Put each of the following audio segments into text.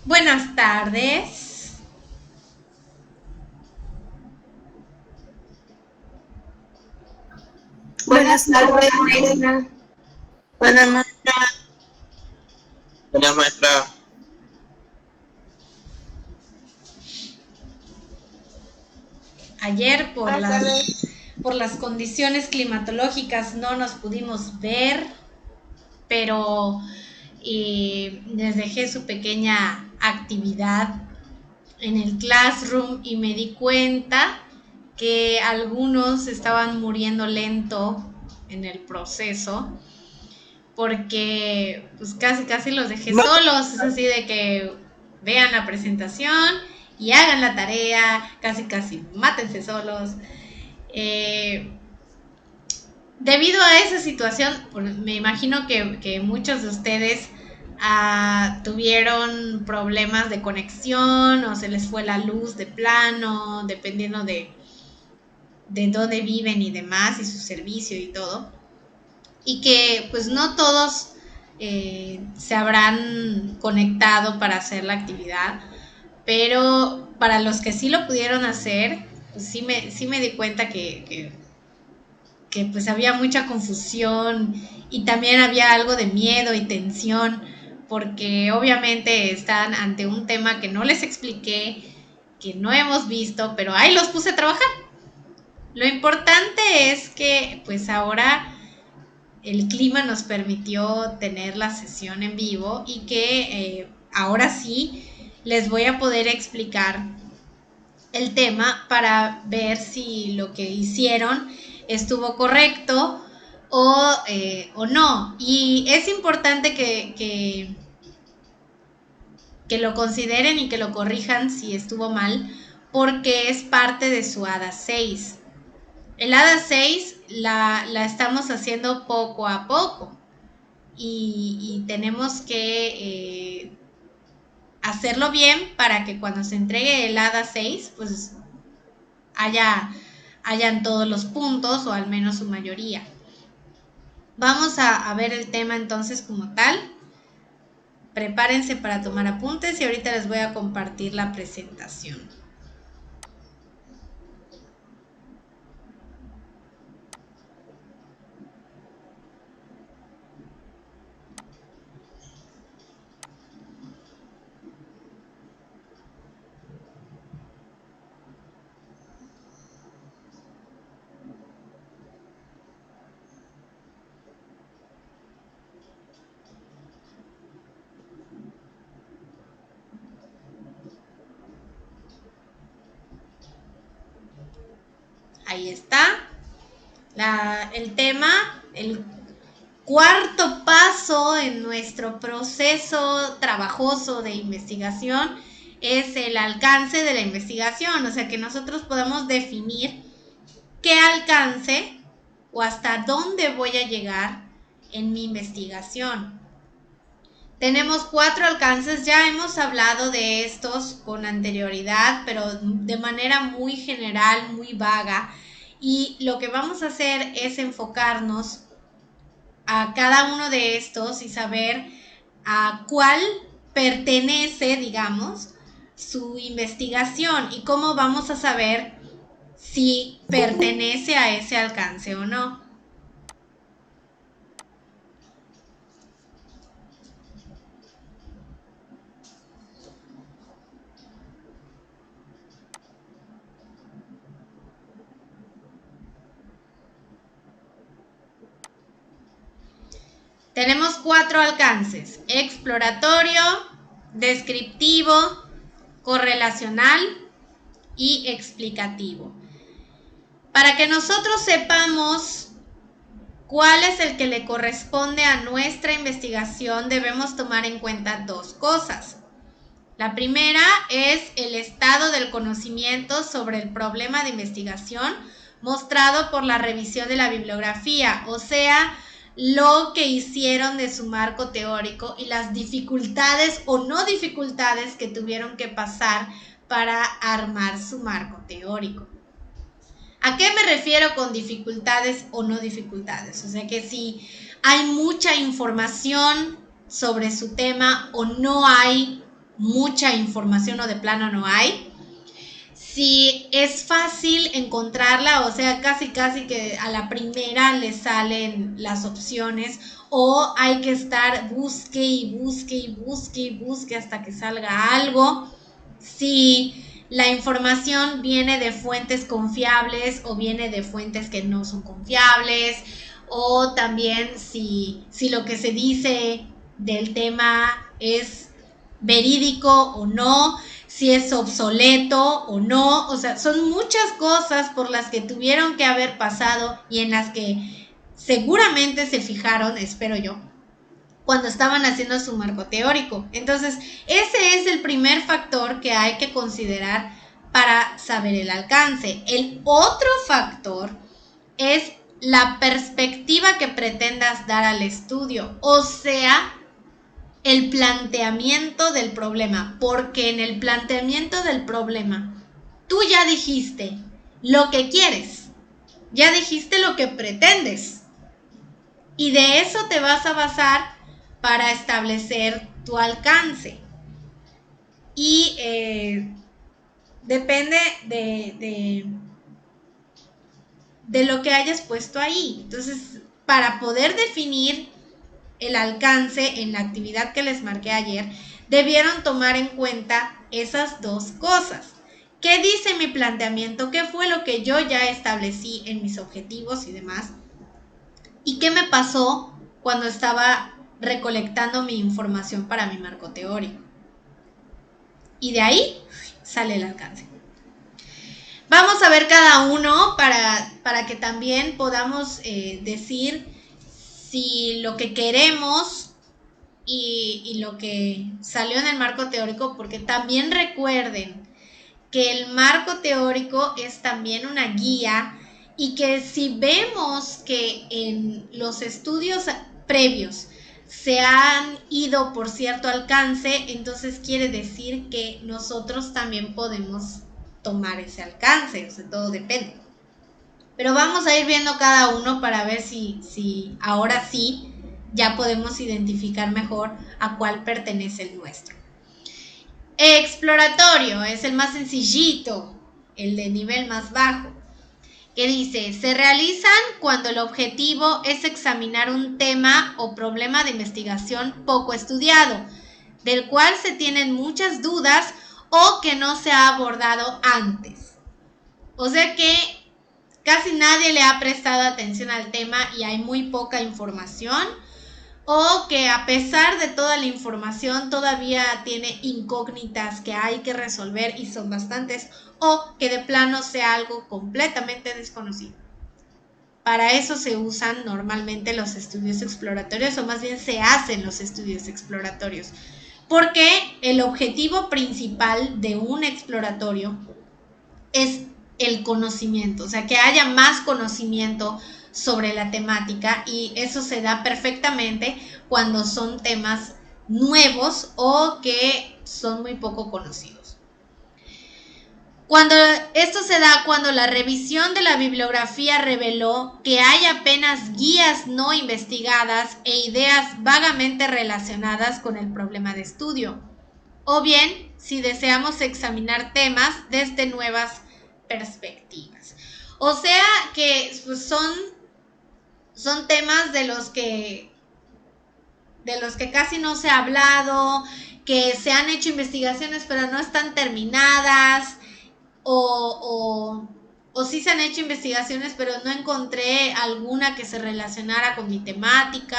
Buenas tardes. Buenas tardes, maestra. Buenas maestra. Buenas maestra. Ayer por Buenas las, tardes. por las condiciones climatológicas no nos pudimos ver, pero les dejé su pequeña actividad en el classroom y me di cuenta que algunos estaban muriendo lento en el proceso porque pues casi los dejé solos. Es así de que vean la presentación y hagan la tarea, casi mátense solos. Eh, Debido a esa situación, me imagino que muchos de ustedes tuvieron problemas de conexión o se les fue la luz de plano, dependiendo de dónde viven y demás, y su servicio y todo. Y que pues no todos se habrán conectado para hacer la actividad, pero para los que sí lo pudieron hacer, pues sí me di cuenta que pues había mucha confusión y también había algo de miedo y tensión, porque obviamente están ante un tema que no les expliqué, que no hemos visto, pero ahí los puse a trabajar. Lo importante es que pues ahora el clima nos permitió tener la sesión en vivo y que ahora sí les voy a poder explicar el tema para ver si lo que hicieron estuvo correcto o no. Y es importante que lo consideren y que lo corrijan si estuvo mal, porque es parte de su ADA 6. El ADA 6 la estamos haciendo poco a poco y tenemos que hacerlo bien para que cuando se entregue el ADA 6, pues hayan todos los puntos o al menos su mayoría. Vamos a ver el tema entonces como tal. Prepárense para tomar apuntes y ahorita les voy a compartir la presentación. Ahí está. El tema, el cuarto paso en nuestro proceso trabajoso de investigación es el alcance de la investigación, o sea, que nosotros podamos definir qué alcance o hasta dónde voy a llegar en mi investigación. Tenemos 4 alcances, ya hemos hablado de estos con anterioridad, pero de manera muy general, muy vaga. Y lo que vamos a hacer es enfocarnos a cada uno de estos y saber a cuál pertenece, digamos, su investigación y cómo vamos a saber si pertenece a ese alcance o no. Tenemos 4 alcances: exploratorio, descriptivo, correlacional y explicativo. Para que nosotros sepamos cuál es el que le corresponde a nuestra investigación, debemos tomar en cuenta 2 cosas. La primera es el estado del conocimiento sobre el problema de investigación mostrado por la revisión de la bibliografía, o sea, lo que hicieron de su marco teórico y las dificultades o no dificultades que tuvieron que pasar para armar su marco teórico. ¿A qué me refiero con dificultades o no dificultades? O sea, que si hay mucha información sobre su tema o no hay mucha información o de plano no hay. Si es fácil encontrarla, o sea, casi que a la primera le salen las opciones, o hay que estar busque hasta que salga algo. Si la información viene de fuentes confiables o viene de fuentes que no son confiables, o también si lo que se dice del tema es verídico o no, si es obsoleto o no, o sea, son muchas cosas por las que tuvieron que haber pasado y en las que seguramente se fijaron, espero yo, cuando estaban haciendo su marco teórico. Entonces, ese es el primer factor que hay que considerar para saber el alcance. El otro factor es la perspectiva que pretendas dar al estudio, o sea, el planteamiento del problema, porque en el planteamiento del problema tú ya dijiste lo que quieres, ya dijiste lo que pretendes, y de eso te vas a basar para establecer tu alcance. Y depende de lo que hayas puesto ahí. Entonces, para poder definir el alcance en la actividad que les marqué ayer, debieron tomar en cuenta esas dos cosas. ¿Qué dice mi planteamiento? ¿Qué fue lo que yo ya establecí en mis objetivos y demás? ¿Y qué me pasó cuando estaba recolectando mi información para mi marco teórico? Y de ahí sale el alcance. Vamos a ver cada uno para que también podamos decir si lo que queremos y lo que salió en el marco teórico, porque también recuerden que el marco teórico es también una guía y que si vemos que en los estudios previos se han ido por cierto alcance, entonces quiere decir que nosotros también podemos tomar ese alcance, o sea, todo depende. Pero vamos a ir viendo cada uno para ver si ahora sí ya podemos identificar mejor a cuál pertenece el nuestro. Exploratorio es el más sencillito, el de nivel más bajo, que dice, se realizan cuando el objetivo es examinar un tema o problema de investigación poco estudiado, del cual se tienen muchas dudas o que no se ha abordado antes. O sea que casi nadie le ha prestado atención al tema y hay muy poca información, o que a pesar de toda la información todavía tiene incógnitas que hay que resolver y son bastantes, o que de plano sea algo completamente desconocido. Para eso se usan normalmente los estudios exploratorios, o más bien se hacen los estudios exploratorios, porque el objetivo principal de un exploratorio es el conocimiento, o sea, que haya más conocimiento sobre la temática, y eso se da perfectamente cuando son temas nuevos o que son muy poco conocidos. Esto se da cuando la revisión de la bibliografía reveló que hay apenas guías no investigadas e ideas vagamente relacionadas con el problema de estudio, o bien si deseamos examinar temas desde nuevas perspectivas. O sea que pues, son temas de los que casi no se ha hablado, que se han hecho investigaciones pero no están terminadas, o sí se han hecho investigaciones pero no encontré alguna que se relacionara con mi temática,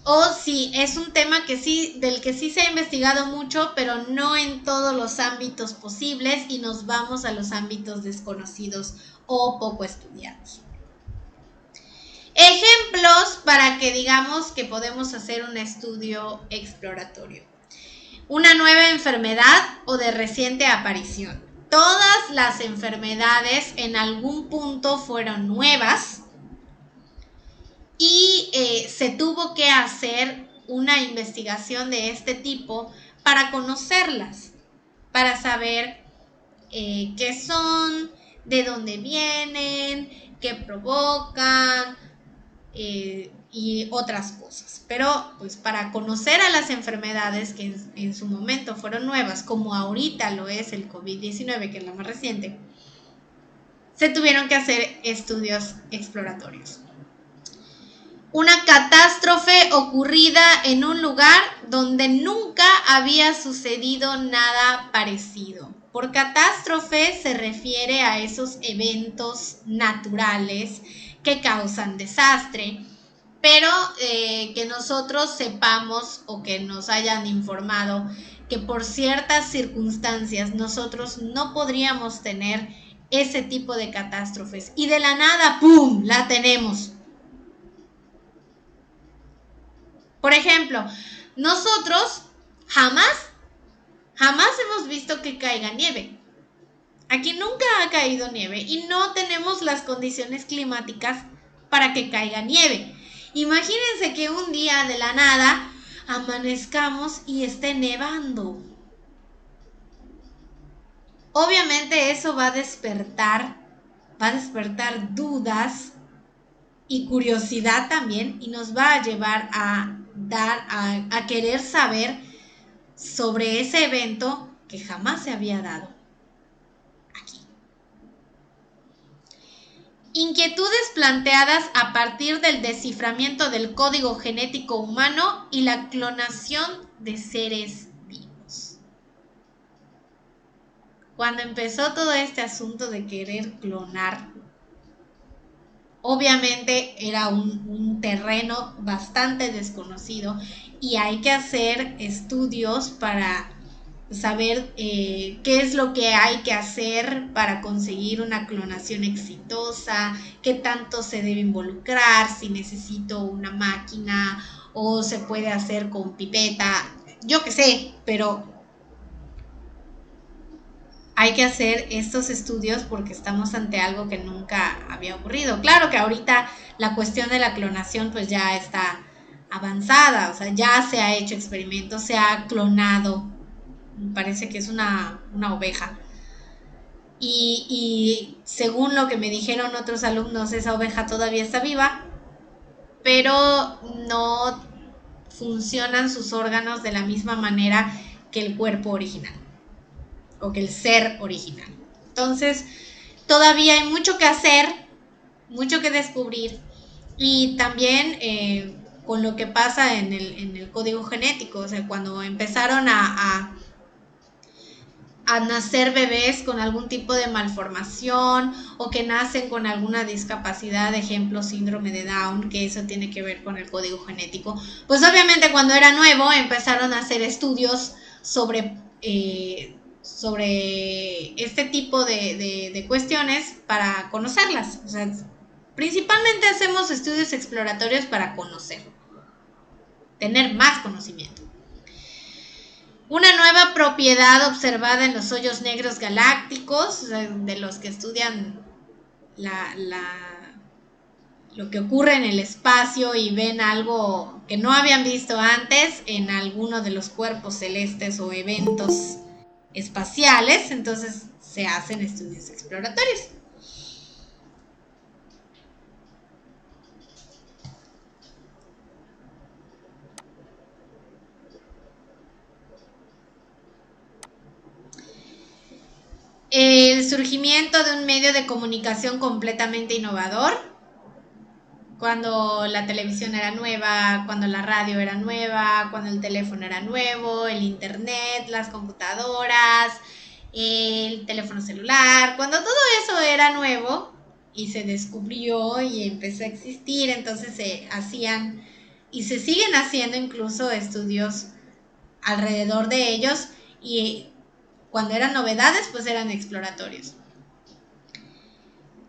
o si es un tema que sí, del que sí se ha investigado mucho, pero no en todos los ámbitos posibles, y nos vamos a los ámbitos desconocidos o poco estudiados. Ejemplos para que digamos que podemos hacer un estudio exploratorio. Una nueva enfermedad o de reciente aparición. Todas las enfermedades en algún punto fueron nuevas y se tuvo que hacer una investigación de este tipo para conocerlas, para saber qué son, de dónde vienen, qué provocan y otras cosas. cosas. Pero pues para conocer a las enfermedades que en su momento fueron nuevas, como ahorita lo es el COVID-19, que es la más reciente, se tuvieron que hacer estudios exploratorios. Una catástrofe ocurrida en un lugar donde nunca había sucedido nada parecido. Por catástrofe se refiere a esos eventos naturales que causan desastre, pero que nosotros sepamos o que nos hayan informado que por ciertas circunstancias nosotros no podríamos tener ese tipo de catástrofes y de la nada, ¡pum!, la tenemos. Por ejemplo, nosotros jamás hemos visto que caiga nieve. Aquí nunca ha caído nieve y no tenemos las condiciones climáticas para que caiga nieve. Imagínense que un día de la nada amanezcamos y esté nevando. Obviamente eso va a despertar dudas y curiosidad también, y nos va a llevar a querer saber sobre ese evento que jamás se había dado aquí. Inquietudes planteadas a partir del desciframiento del código genético humano y la clonación de seres vivos. Cuando empezó todo este asunto de querer clonar, obviamente era un terreno bastante desconocido y hay que hacer estudios para saber qué es lo que hay que hacer para conseguir una clonación exitosa, qué tanto se debe involucrar, si necesito una máquina o se puede hacer con pipeta, yo qué sé, pero hay que hacer estos estudios porque estamos ante algo que nunca había ocurrido. Claro que ahorita la cuestión de la clonación pues ya está avanzada, o sea, ya se ha hecho experimentos, se ha clonado, me parece que es una oveja. Y según lo que me dijeron otros alumnos, esa oveja todavía está viva, pero no funcionan sus órganos de la misma manera que el cuerpo original o que el ser original. Entonces, todavía hay mucho que hacer, mucho que descubrir, y también con lo que pasa en el código genético, o sea, cuando empezaron a nacer bebés con algún tipo de malformación o que nacen con alguna discapacidad, ejemplo, síndrome de Down, que eso tiene que ver con el código genético, pues obviamente cuando era nuevo empezaron a hacer estudios sobre este tipo de cuestiones para conocerlas. O sea, principalmente hacemos estudios exploratorios para conocer, tener más conocimiento. Una nueva propiedad observada en los hoyos negros galácticos, de los que estudian lo que ocurre en el espacio y ven algo que no habían visto antes en alguno de los cuerpos celestes o eventos espaciales, entonces se hacen estudios exploratorios. El surgimiento de un medio de comunicación completamente innovador, cuando la televisión era nueva, cuando la radio era nueva, cuando el teléfono era nuevo, el internet, las computadoras, el teléfono celular, cuando todo eso era nuevo y se descubrió y empezó a existir, entonces se hacían y se siguen haciendo incluso estudios alrededor de ellos, y cuando eran novedades pues eran exploratorios.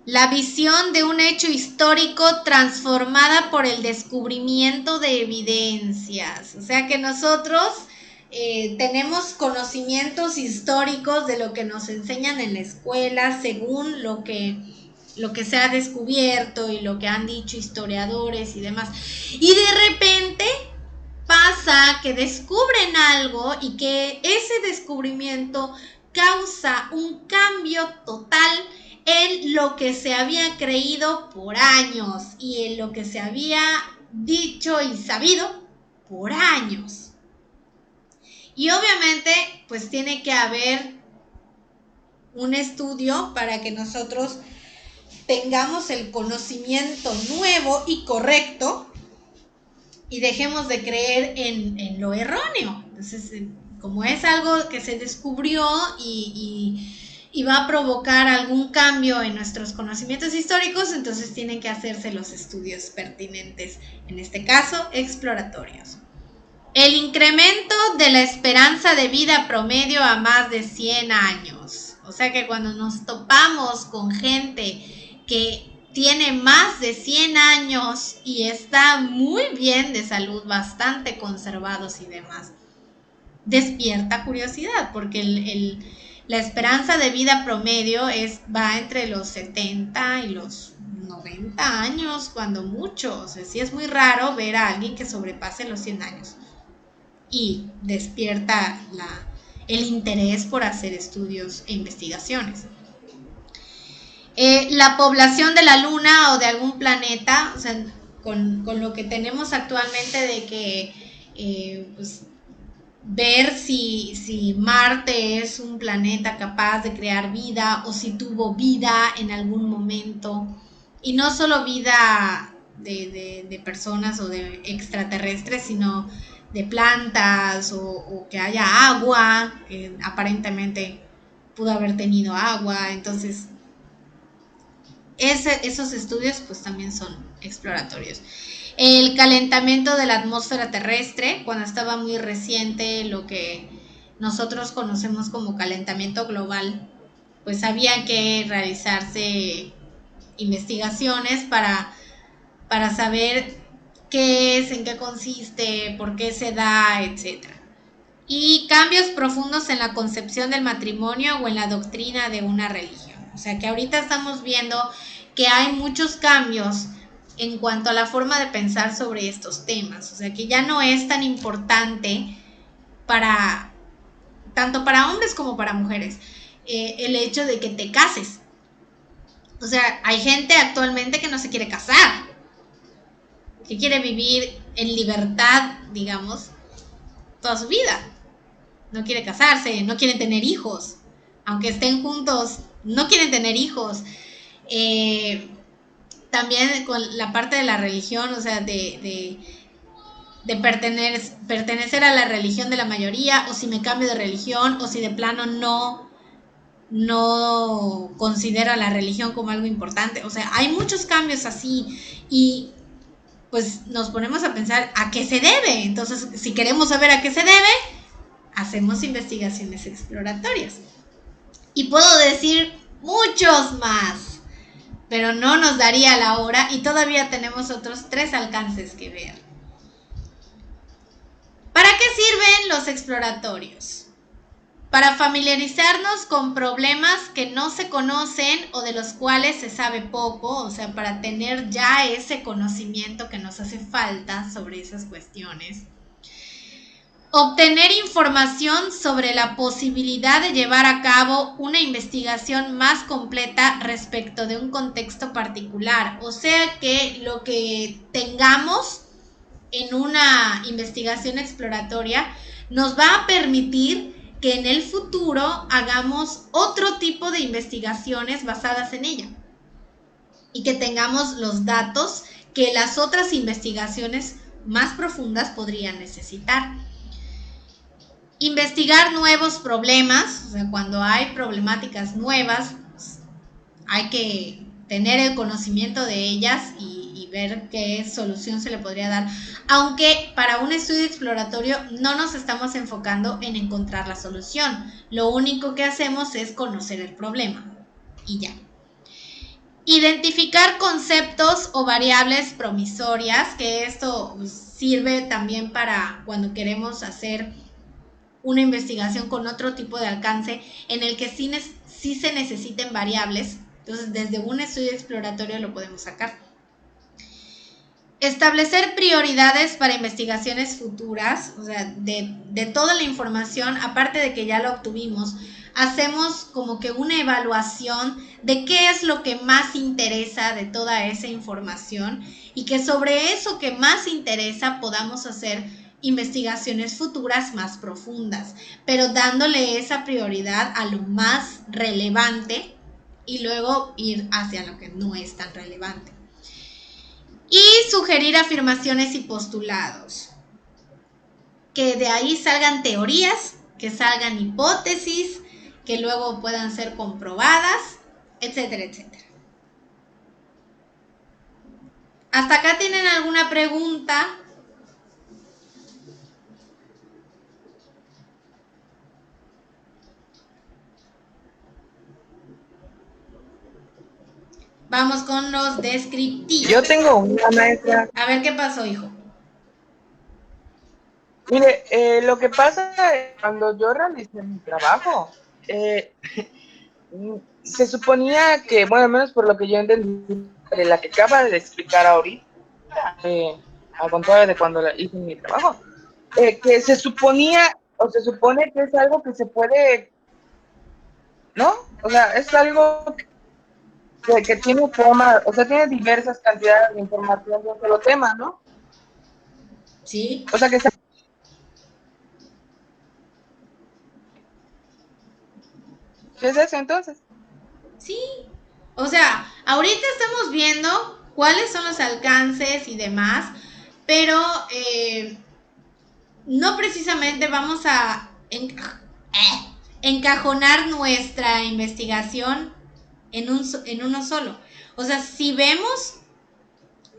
La visión de un hecho histórico transformada por el descubrimiento de evidencias. O sea que nosotros tenemos conocimientos históricos de lo que nos enseñan en la escuela según lo que se ha descubierto y lo que han dicho historiadores y demás. Y de repente pasa que descubren algo y que ese descubrimiento causa un cambio total en lo que se había creído por años y en lo que se había dicho y sabido por años. Y obviamente, pues tiene que haber un estudio para que nosotros tengamos el conocimiento nuevo y correcto y dejemos de creer en lo erróneo. Entonces, como es algo que se descubrió y va a provocar algún cambio en nuestros conocimientos históricos, entonces tienen que hacerse los estudios pertinentes, en este caso, exploratorios. El incremento de la esperanza de vida promedio a más de 100 años. O sea que cuando nos topamos con gente que tiene más de 100 años y está muy bien de salud, bastante conservados y demás, despierta curiosidad, porque la esperanza de vida promedio va entre los 70 y los 90 años, cuando mucho. O sea, sí es muy raro ver a alguien que sobrepase los 100 años. Y despierta el interés por hacer estudios e investigaciones. La población de la Luna o de algún planeta, o sea, con lo que tenemos actualmente de que pues, ver si Marte es un planeta capaz de crear vida o si tuvo vida en algún momento, y no solo vida de personas o de extraterrestres, sino de plantas o que haya agua, que aparentemente pudo haber tenido agua. Entonces esos estudios pues también son exploratorios. El calentamiento de la atmósfera terrestre, cuando estaba muy reciente lo que nosotros conocemos como calentamiento global, pues había que realizarse investigaciones para saber qué es, en qué consiste, por qué se da, etc. Y cambios profundos en la concepción del matrimonio o en la doctrina de una religión. O sea que ahorita estamos viendo que hay muchos cambios en cuanto a la forma de pensar sobre estos temas. O sea que ya no es tan importante tanto para hombres como para mujeres, el hecho de que te cases. O sea, hay gente actualmente que no se quiere casar, que quiere vivir en libertad, digamos, toda su vida. No quiere casarse, no quieren tener hijos. Aunque estén juntos, no quieren tener hijos. También con la parte de la religión, o sea, de pertenecer a la religión de la mayoría, o si me cambio de religión, o si de plano no considero la religión como algo importante. O sea, hay muchos cambios así y pues nos ponemos a pensar a qué se debe. Entonces, si queremos saber a qué se debe, hacemos investigaciones exploratorias. Y puedo decir muchos más, pero no nos daría la hora y todavía tenemos otros 3 alcances que ver. ¿Para qué sirven los exploratorios? Para familiarizarnos con problemas que no se conocen o de los cuales se sabe poco, o sea, para tener ya ese conocimiento que nos hace falta sobre esas cuestiones. Obtener información sobre la posibilidad de llevar a cabo una investigación más completa respecto de un contexto particular. O sea que lo que tengamos en una investigación exploratoria nos va a permitir que en el futuro hagamos otro tipo de investigaciones basadas en ella y que tengamos los datos que las otras investigaciones más profundas podrían necesitar. Investigar nuevos problemas, o sea, cuando hay problemáticas nuevas, pues hay que tener el conocimiento de ellas y ver qué solución se le podría dar. Aunque para un estudio exploratorio no nos estamos enfocando en encontrar la solución. Lo único que hacemos es conocer el problema y ya. Identificar conceptos o variables promisorias, que esto sirve también para cuando queremos hacer una investigación con otro tipo de alcance en el que sí se necesiten variables. Entonces, desde un estudio exploratorio lo podemos sacar. Establecer prioridades para investigaciones futuras, o sea, de toda la información, aparte de que ya la obtuvimos, hacemos como que una evaluación de qué es lo que más interesa de toda esa información y que sobre eso que más interesa podamos hacer investigaciones futuras más profundas, pero dándole esa prioridad a lo más relevante y luego ir hacia lo que no es tan relevante. Y sugerir afirmaciones y postulados. Que de ahí salgan teorías, que salgan hipótesis, que luego puedan ser comprobadas, etcétera, etcétera. ¿Hasta acá tienen alguna pregunta? Vamos con los descriptivos. Yo tengo una, maestra. A ver qué pasó, hijo. Mire, lo que pasa es cuando yo realicé mi trabajo, se suponía que, bueno, al menos por lo que yo entendí, de la que acaba de explicar ahorita, al contrario de cuando hice mi trabajo, que se suponía o se supone que es algo que se puede, ¿no? O sea, es algo que tiene forma, o sea, tiene diversas cantidades de información de un solo tema, ¿no? Sí. O sea, que ¿qué es eso entonces? Sí. O sea, ahorita estamos viendo cuáles son los alcances y demás, pero no precisamente vamos a encajonar nuestra investigación en uno solo. O sea, si vemos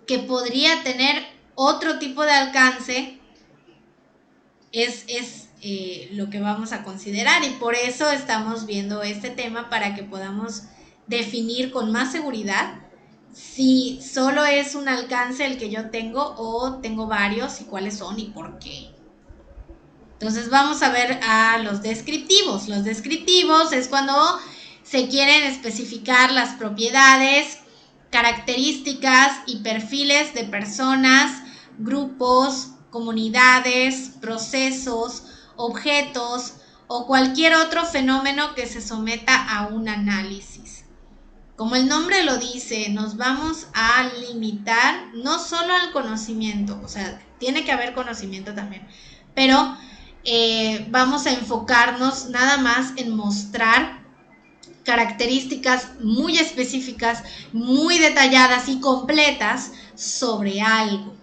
que podría tener otro tipo de alcance, es lo que vamos a considerar y por eso estamos viendo este tema para que podamos definir con más seguridad si solo es un alcance el que yo tengo o tengo varios y cuáles son y por qué. Entonces vamos a ver a los descriptivos. Los descriptivos es cuando se quieren especificar las propiedades, características y perfiles de personas, grupos, comunidades, procesos, objetos o cualquier otro fenómeno que se someta a un análisis. Como el nombre lo dice, nos vamos a limitar no solo al conocimiento, o sea, tiene que haber conocimiento también, pero vamos a enfocarnos nada más en mostrar características muy específicas, muy detalladas y completas sobre algo.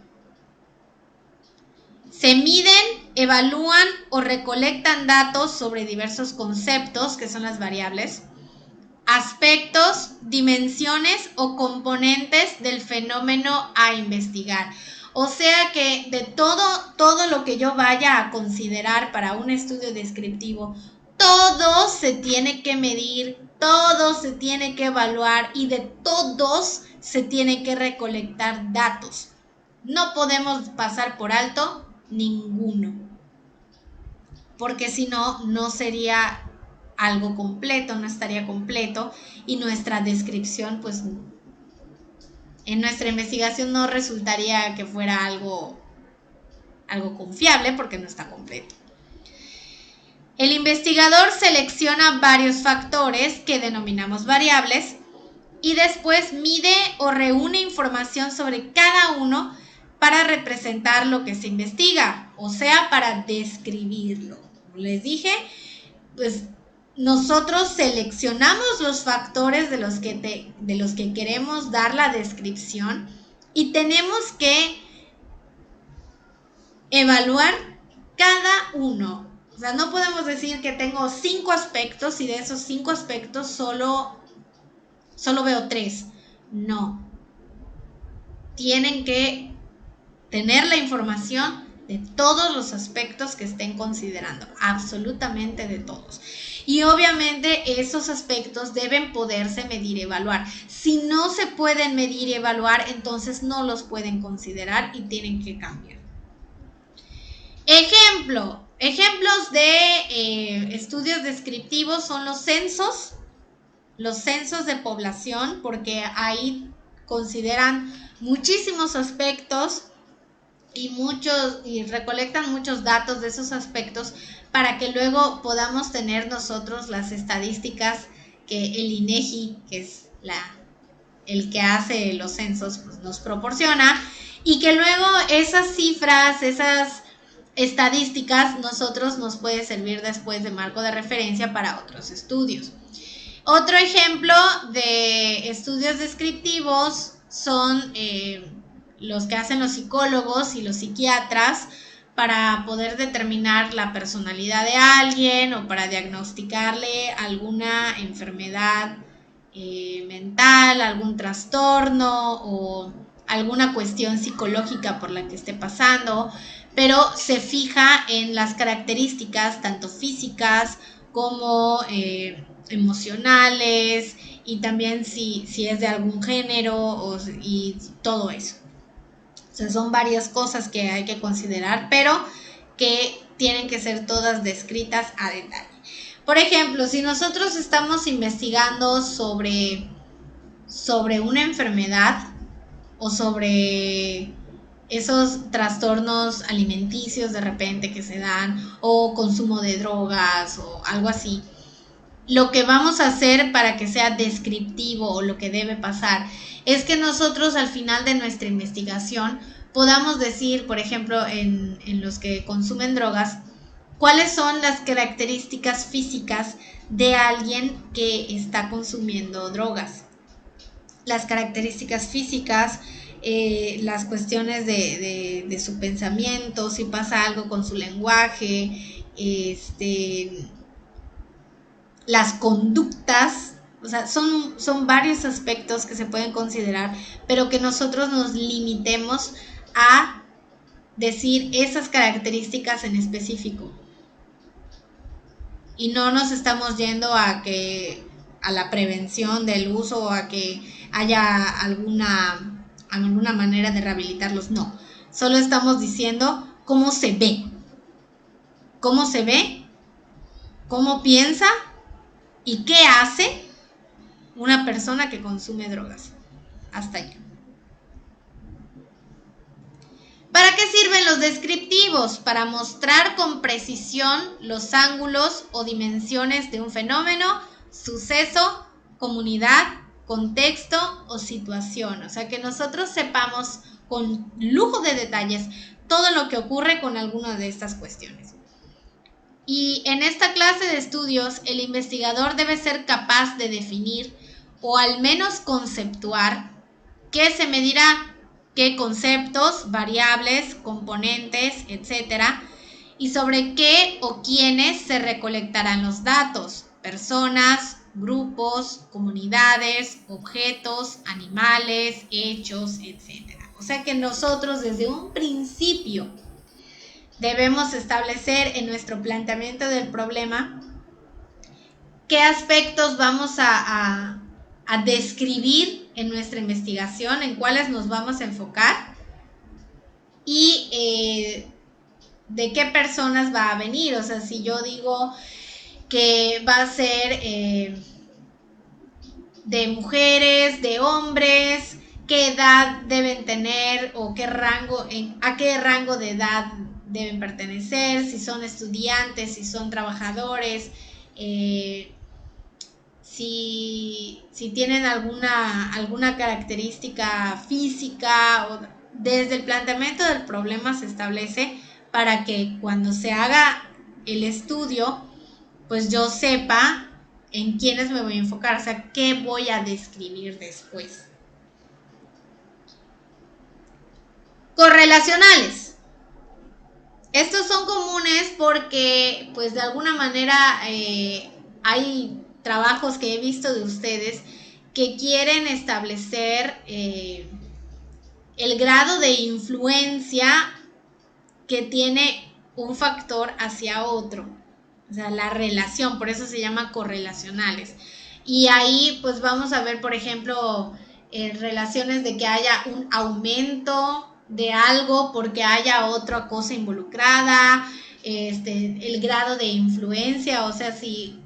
Se miden, evalúan o recolectan datos sobre diversos conceptos, que son las variables, aspectos, dimensiones o componentes del fenómeno a investigar. O sea que de todo lo que yo vaya a considerar para un estudio descriptivo, todo se tiene que medir, todo se tiene que evaluar y de todos se tiene que recolectar datos. No podemos pasar por alto ninguno, porque si no, no sería algo completo, no estaría completo y nuestra descripción, pues en nuestra investigación no resultaría que fuera algo confiable porque no está completo. El investigador selecciona varios factores que denominamos variables y después mide o reúne información sobre cada uno para representar lo que se investiga, o sea, para describirlo. Como les dije, pues nosotros seleccionamos los factores de los que queremos dar la descripción y tenemos que evaluar cada uno. O sea, no podemos decir que tengo 5 aspectos y de esos 5 aspectos solo veo 3. No. Tienen que tener la información de todos los aspectos que estén considerando, absolutamente de todos. Y obviamente esos aspectos deben poderse medir y evaluar. Si no se pueden medir y evaluar, entonces no los pueden considerar y tienen que cambiar. Ejemplos de estudios descriptivos son los censos de población, porque ahí consideran muchísimos aspectos y recolectan muchos datos de esos aspectos para que luego podamos tener nosotros las estadísticas que el INEGI, que es el que hace los censos, pues nos proporciona, y que luego esas cifras, esas estadísticas, nosotros nos puede servir después de marco de referencia para otros estudios. Otro ejemplo de estudios descriptivos son los que hacen los psicólogos y los psiquiatras para poder determinar la personalidad de alguien o para diagnosticarle alguna enfermedad mental, algún trastorno o alguna cuestión psicológica por la que esté pasando, pero se fija en las características tanto físicas como emocionales y también si es de algún género y todo eso. O sea, son varias cosas que hay que considerar, pero que tienen que ser todas descritas a detalle. Por ejemplo, si nosotros estamos investigando sobre una enfermedad o sobre esos trastornos alimenticios de repente que se dan o consumo de drogas o algo así, lo que vamos a hacer para que sea descriptivo o lo que debe pasar es que nosotros al final de nuestra investigación podamos decir, por ejemplo, en los que consumen drogas, cuáles son las características físicas de alguien que está consumiendo drogas. Las características físicas, las cuestiones de su pensamiento, si pasa algo con su lenguaje, las conductas, o sea, son varios aspectos que se pueden considerar, pero que nosotros nos limitemos a decir esas características en específico. Y no nos estamos yendo a la prevención del uso o a que haya alguna manera de rehabilitarlos, no. Solo estamos diciendo cómo se ve, cómo piensa y qué hace una persona que consume drogas. Hasta ahí. ¿Para qué sirven los descriptivos? Para mostrar con precisión los ángulos o dimensiones de un fenómeno, suceso, comunidad, contexto o situación. O sea, que nosotros sepamos con lujo de detalles todo lo que ocurre con alguna de estas cuestiones. Y en esta clase de estudios, el investigador debe ser capaz de definir o al menos conceptuar qué se medirá, qué conceptos, variables, componentes, etcétera, y sobre qué o quiénes se recolectarán los datos, personas, grupos, comunidades, objetos, animales, hechos, etcétera. O sea que nosotros desde un principio debemos establecer en nuestro planteamiento del problema qué aspectos vamos a describir en nuestra investigación, en cuáles nos vamos a enfocar y de qué personas va a venir. O sea, si yo digo que va a ser de mujeres, de hombres, qué edad deben tener o a qué rango de edad deben pertenecer, si son estudiantes, si son trabajadores, si tienen alguna característica física. Desde el planteamiento del problema se establece para que cuando se haga el estudio, pues yo sepa en quiénes me voy a enfocar, o sea, qué voy a describir después. Correlacionales. Estos son comunes porque, pues de alguna manera, hay trabajos que he visto de ustedes que quieren establecer el grado de influencia que tiene un factor hacia otro. O sea, la relación, por eso se llama correlacionales. Y ahí pues vamos a ver, por ejemplo, relaciones de que haya un aumento de algo porque haya otra cosa involucrada, el grado de influencia, o sea, si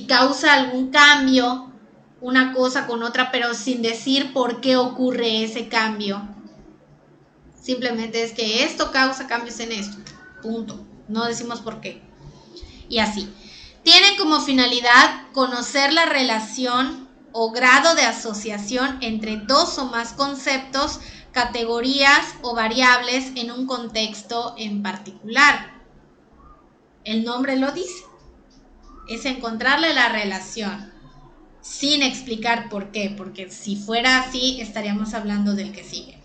causa algún cambio una cosa con otra, pero sin decir por qué ocurre ese cambio. Simplemente es que esto causa cambios en esto. Punto. No decimos por qué. Y así. Tienen como finalidad conocer la relación o grado de asociación entre dos o más conceptos, categorías o variables en un contexto en particular. El nombre lo dice. Es encontrarle la relación sin explicar por qué, porque si fuera así estaríamos hablando del que sigue.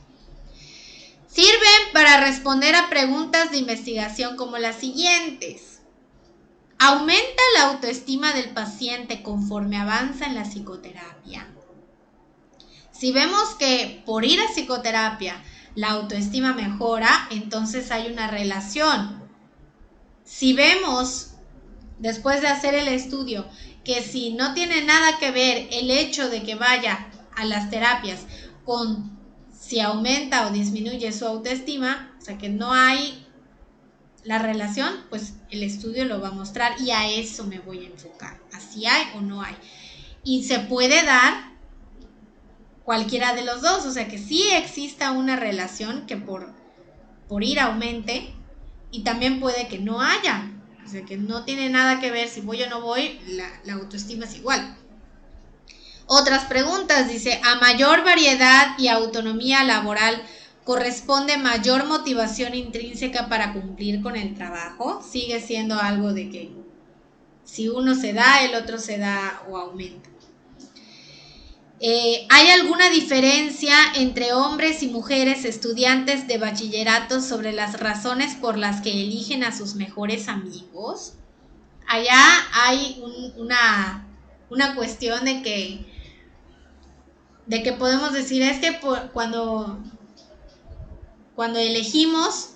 Sirven para responder a preguntas de investigación como las siguientes. ¿Aumenta la autoestima del paciente conforme avanza en la psicoterapia? Si vemos que por ir a psicoterapia la autoestima mejora, entonces hay una relación. Si vemos, después de hacer el estudio, que si no tiene nada que ver el hecho de que vaya a las terapias con si aumenta o disminuye su autoestima, o sea que no hay la relación, pues el estudio lo va a mostrar y a eso me voy a enfocar, a si hay o no hay. Y se puede dar cualquiera de los dos, o sea que sí exista una relación que por ir aumente, y también puede que no haya, o sea que no tiene nada que ver si voy o no voy, la autoestima es igual. Otras preguntas, dice, ¿a mayor variedad y autonomía laboral corresponde mayor motivación intrínseca para cumplir con el trabajo? Sigue siendo algo de que si uno se da, el otro se da o aumenta. ¿Hay alguna diferencia entre hombres y mujeres estudiantes de bachillerato sobre las razones por las que eligen a sus mejores amigos? Allá hay una cuestión de que podemos decir, es que cuando elegimos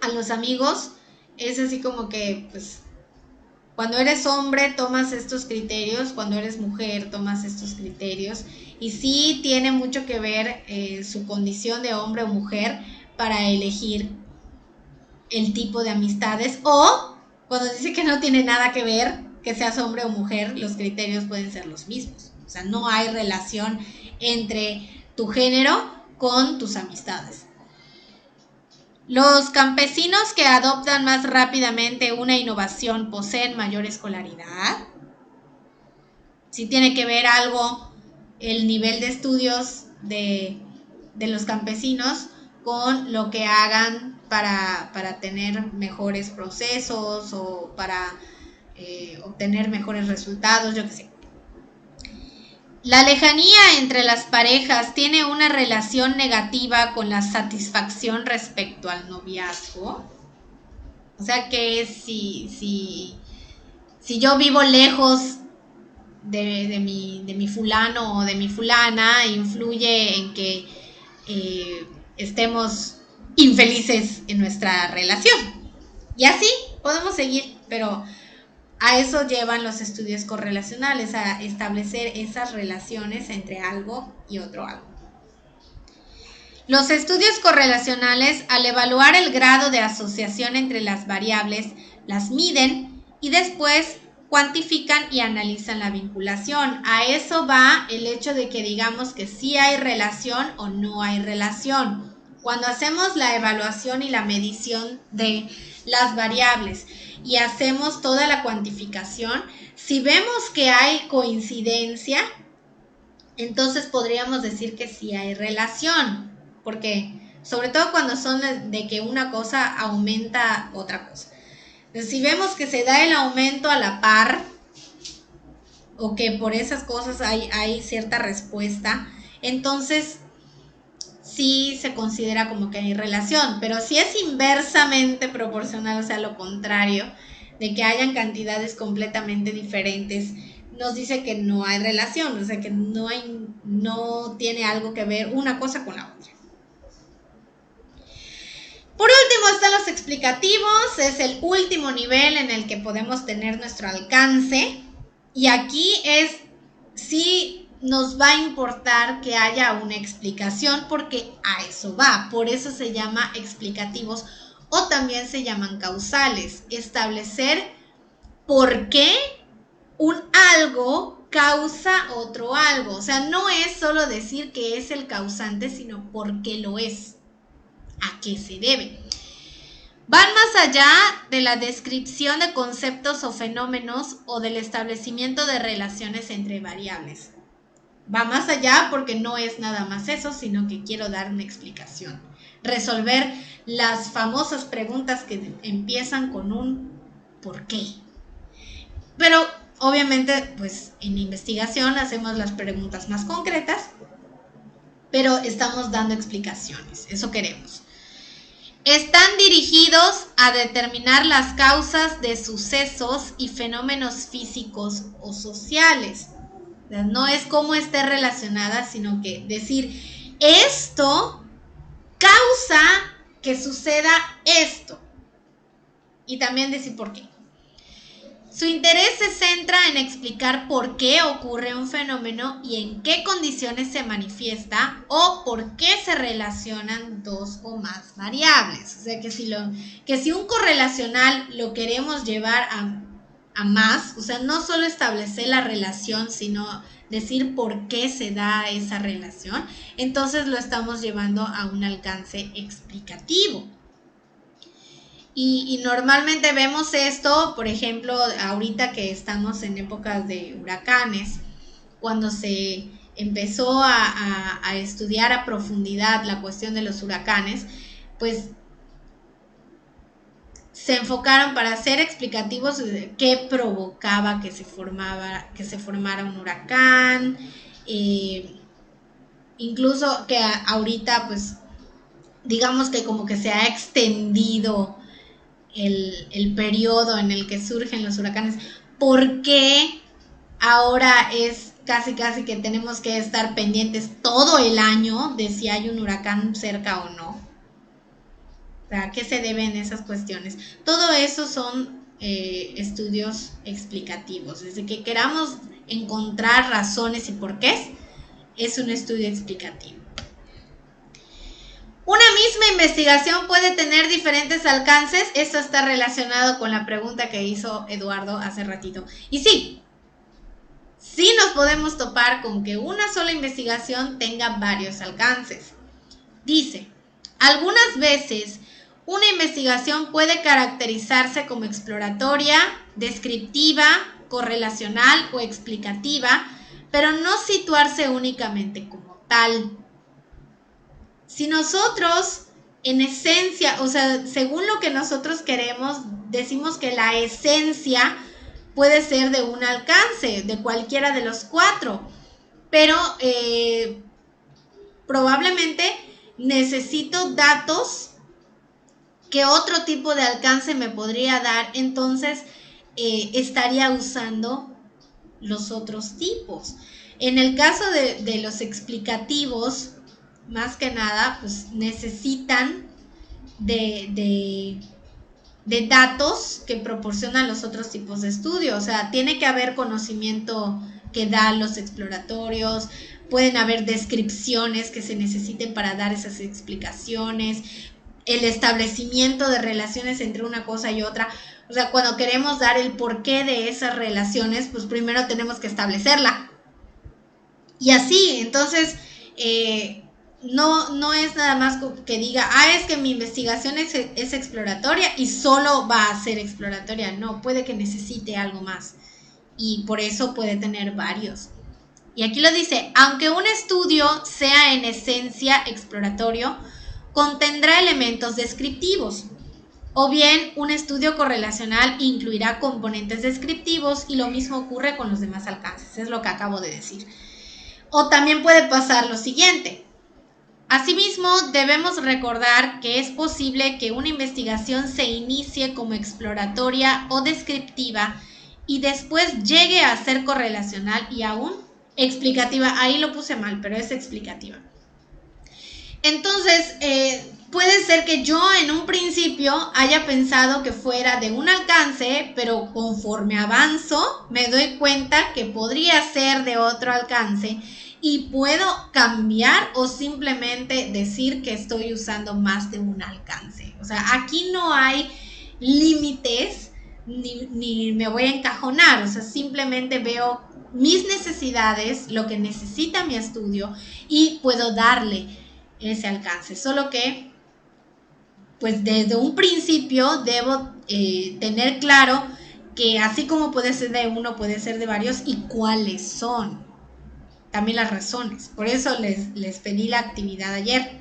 a los amigos, es así como que, pues, cuando eres hombre tomas estos criterios, cuando eres mujer tomas estos criterios, y sí tiene mucho que ver su condición de hombre o mujer para elegir el tipo de amistades, o cuando dice que no tiene nada que ver que seas hombre o mujer, los criterios pueden ser los mismos. O sea, no hay relación entre tu género con tus amistades. Los campesinos que adoptan más rápidamente una innovación poseen mayor escolaridad. Si tiene que ver algo el nivel de estudios de los campesinos con lo que hagan para tener mejores procesos o para obtener mejores resultados, yo qué sé. La lejanía entre las parejas tiene una relación negativa con la satisfacción respecto al noviazgo. O sea que si yo vivo lejos de mi fulano o de mi fulana, influye en que estemos infelices en nuestra relación. Y así podemos seguir, pero a eso llevan los estudios correlacionales, a establecer esas relaciones entre algo y otro algo. Los estudios correlacionales, al evaluar el grado de asociación entre las variables, las miden y después cuantifican y analizan la vinculación. A eso va el hecho de que digamos que sí hay relación o no hay relación. Cuando hacemos la evaluación y la medición de las variables y hacemos toda la cuantificación, si vemos que hay coincidencia, entonces podríamos decir que sí hay relación, porque sobre todo cuando son de que una cosa aumenta otra cosa. Entonces, si vemos que se da el aumento a la par o que por esas cosas hay cierta respuesta, entonces sí se considera como que hay relación. Pero si es inversamente proporcional, o sea, lo contrario, de que hayan cantidades completamente diferentes, nos dice que no hay relación, o sea, que no tiene algo que ver una cosa con la otra. Por último están los explicativos, es el último nivel en el que podemos tener nuestro alcance, y aquí sí nos va a importar que haya una explicación porque a eso va, por eso se llama explicativos o también se llaman causales, establecer por qué un algo causa otro algo, o sea, no es solo decir que es el causante, sino por qué lo es. a qué se debe. Van más allá de la descripción de conceptos o fenómenos o del establecimiento de relaciones entre variables. Va más allá porque no es nada más eso, sino que quiero dar una explicación. Resolver las famosas preguntas que empiezan con un ¿por qué? Pero obviamente, pues en investigación hacemos las preguntas más concretas, pero estamos dando explicaciones, eso queremos. Están dirigidos a determinar las causas de sucesos y fenómenos físicos o sociales. No es cómo esté relacionada, sino que decir, esto causa que suceda esto. Y también decir por qué. Su interés se centra en explicar por qué ocurre un fenómeno y en qué condiciones se manifiesta o por qué se relacionan dos o más variables. O sea, que si un correlacional lo queremos llevar a más, o sea, no solo establecer la relación, sino decir por qué se da esa relación, entonces lo estamos llevando a un alcance explicativo. Y normalmente vemos esto, por ejemplo, ahorita que estamos en épocas de huracanes, cuando se empezó a estudiar a profundidad la cuestión de los huracanes, pues se enfocaron para ser explicativos de qué provocaba que se formara un huracán, incluso que ahorita, pues, digamos que como que se ha extendido el periodo en el que surgen los huracanes, ¿por qué ahora es casi que tenemos que estar pendientes todo el año de si hay un huracán cerca o no? O sea, ¿a qué se deben esas cuestiones? Todo eso son estudios explicativos. Desde que queramos encontrar razones y porqués, es un estudio explicativo. Una misma investigación puede tener diferentes alcances. Esto está relacionado con la pregunta que hizo Eduardo hace ratito. Y sí nos podemos topar con que una sola investigación tenga varios alcances. Dice, algunas veces una investigación puede caracterizarse como exploratoria, descriptiva, correlacional o explicativa, pero no situarse únicamente como tal. Si nosotros, en esencia, o sea, según lo que nosotros queremos, decimos que la esencia puede ser de un alcance, de cualquiera de los cuatro, pero probablemente necesito datos que otro tipo de alcance me podría dar, entonces estaría usando los otros tipos. En el caso de los explicativos, más que nada, pues necesitan de datos que proporcionan los otros tipos de estudio. O sea, tiene que haber conocimiento que dan los exploratorios, pueden haber descripciones que se necesiten para dar esas explicaciones, el establecimiento de relaciones entre una cosa y otra. O sea, cuando queremos dar el porqué de esas relaciones, pues primero tenemos que establecerla. Y así, entonces, no es nada más que diga, es que mi investigación es exploratoria y solo va a ser exploratoria. No, puede que necesite algo más. Y por eso puede tener varios. Y aquí lo dice, aunque un estudio sea en esencia exploratorio, contendrá elementos descriptivos. O bien, un estudio correlacional incluirá componentes descriptivos y lo mismo ocurre con los demás alcances. Es lo que acabo de decir. O también puede pasar lo siguiente. Asimismo, debemos recordar que es posible que una investigación se inicie como exploratoria o descriptiva y después llegue a ser correlacional y aún explicativa. Ahí lo puse mal, pero es explicativa. Entonces, puede ser que yo en un principio haya pensado que fuera de un alcance, pero conforme avanzo me doy cuenta que podría ser de otro alcance y puedo cambiar o simplemente decir que estoy usando más de un alcance. O sea, aquí no hay límites ni me voy a encajonar. O sea, simplemente veo mis necesidades, lo que necesita mi estudio y puedo darle ese alcance. Solo que pues desde un principio debo tener claro que así como puede ser de uno, puede ser de varios y cuáles son también las razones. Por eso les pedí la actividad ayer,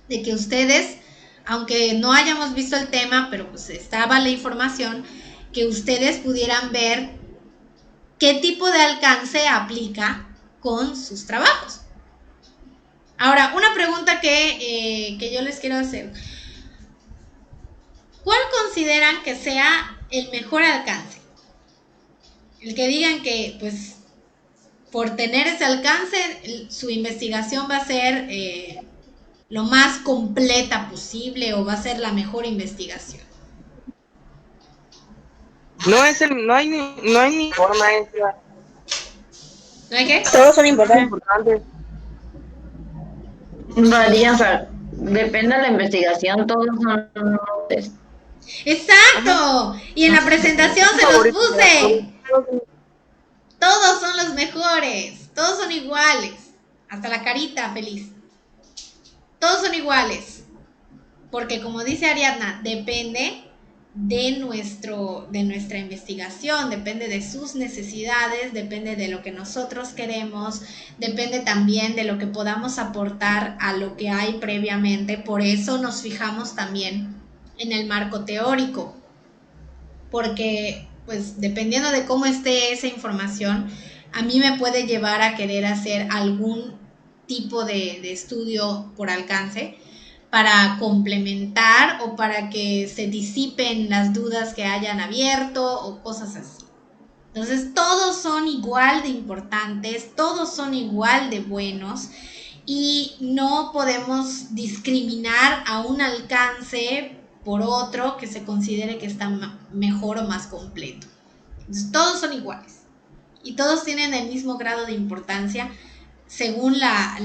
de que ustedes, aunque no hayamos visto el tema, pero pues estaba la información, que ustedes pudieran ver qué tipo de alcance aplica con sus trabajos. Ahora, una pregunta que yo les quiero hacer. ¿Cuál consideran que sea el mejor alcance? El que digan que, pues, por tener ese alcance, su investigación va a ser lo más completa posible o va a ser la mejor investigación. No hay ni forma extra. ¿No hay qué? Todos son importantes. Varía, o sea, depende de la investigación, todos son... ¡Exacto! Y en la presentación se los puse. Todos son los mejores. Todos son iguales. Hasta la carita feliz. Todos son iguales. Porque como dice Ariadna, depende de nuestra investigación, depende de sus necesidades, depende de lo que nosotros queremos, depende también de lo que podamos aportar a lo que hay previamente. Por eso nos fijamos también en el marco teórico, porque pues dependiendo de cómo esté esa información, a mí me puede llevar a querer hacer algún tipo de estudio por alcance para complementar o para que se disipen las dudas que hayan abierto o cosas así. Entonces todos son igual de importantes, todos son igual de buenos y no podemos discriminar a un alcance por otro que se considere que está mejor o más completo. Entonces todos son iguales y todos tienen el mismo grado de importancia según la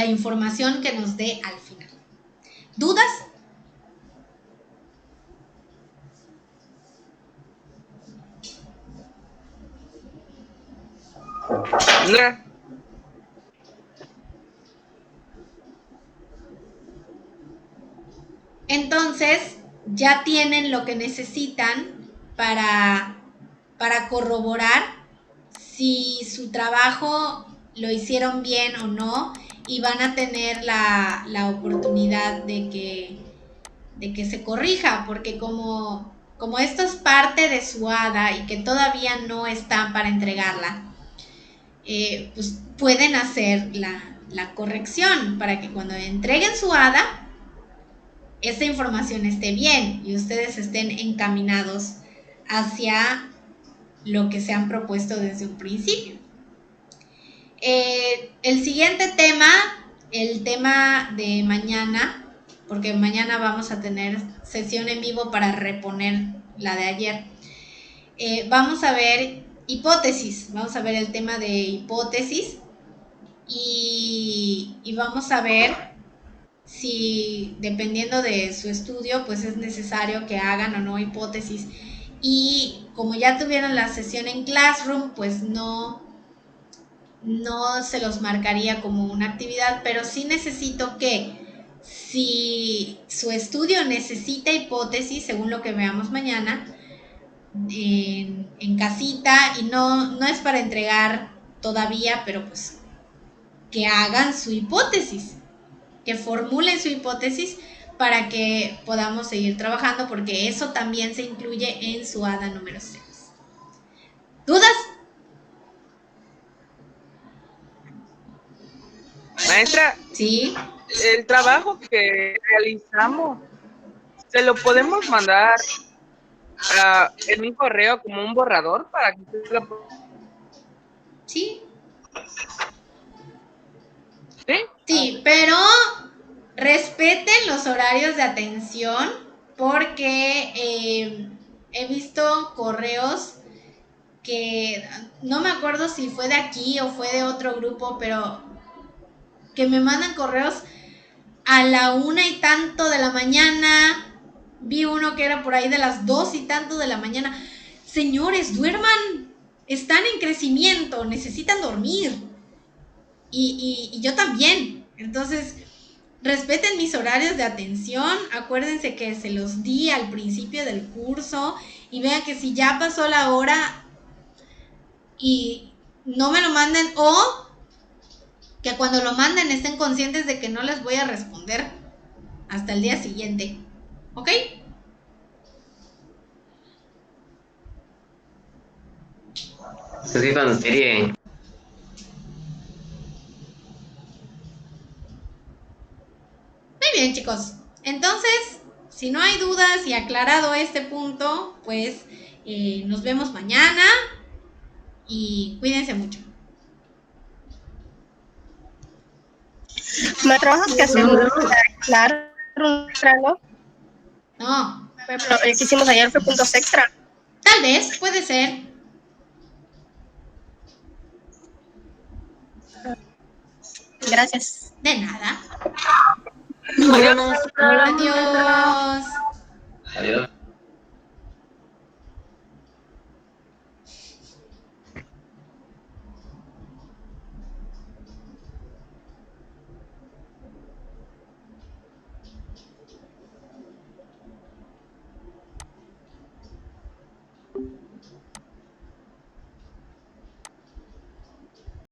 información que nos dé al final. ¿Dudas? No. Entonces, ya tienen lo que necesitan para corroborar si su trabajo lo hicieron bien o no y van a tener la oportunidad de que se corrija, porque como esto es parte de su ADA y que todavía no están para entregarla, pues pueden hacer la corrección para que cuando entreguen su ADA, esta información esté bien y ustedes estén encaminados hacia lo que se han propuesto desde un principio. El siguiente tema, el tema de mañana, porque mañana vamos a tener sesión en vivo para reponer la de ayer. Vamos a ver hipótesis, vamos a ver el tema de hipótesis y vamos a ver si dependiendo de su estudio pues es necesario que hagan o no hipótesis, y como ya tuvieron la sesión en Classroom pues no se los marcaría como una actividad, pero sí necesito que si su estudio necesita hipótesis, según lo que veamos mañana, en casita, y no es para entregar todavía, pero pues que hagan su hipótesis, que formulen su hipótesis para que podamos seguir trabajando, porque eso también se incluye en su ADA número 6. ¿Dudas? Maestra, Sí. el trabajo que realizamos, ¿se lo podemos mandar en un correo como un borrador para que usted lo... Sí. ¿Sí? Sí, pero respeten los horarios de atención porque he visto correos que no me acuerdo si fue de aquí o fue de otro grupo, pero que me mandan correos a la 1:00 de la mañana. Vi uno que era por ahí de las 2:00 de la mañana. Señores, duerman, están en crecimiento, necesitan dormir. Y yo también. Entonces, respeten mis horarios de atención, acuérdense que se los di al principio del curso y vean que si ya pasó la hora y no me lo manden o que cuando lo manden estén conscientes de que no les voy a responder hasta el día siguiente, ¿ok? Eso sí, cuando serie. Muy bien, chicos. Entonces, si no hay dudas y aclarado este punto, pues nos vemos mañana y cuídense mucho. ¿No hay trabajos que hacer para aclarar un plano? No, Por ejemplo, el que hicimos ayer fue puntos extra. tal vez, puede ser. Gracias. De nada. Buenas noches. Adiós. Adiós.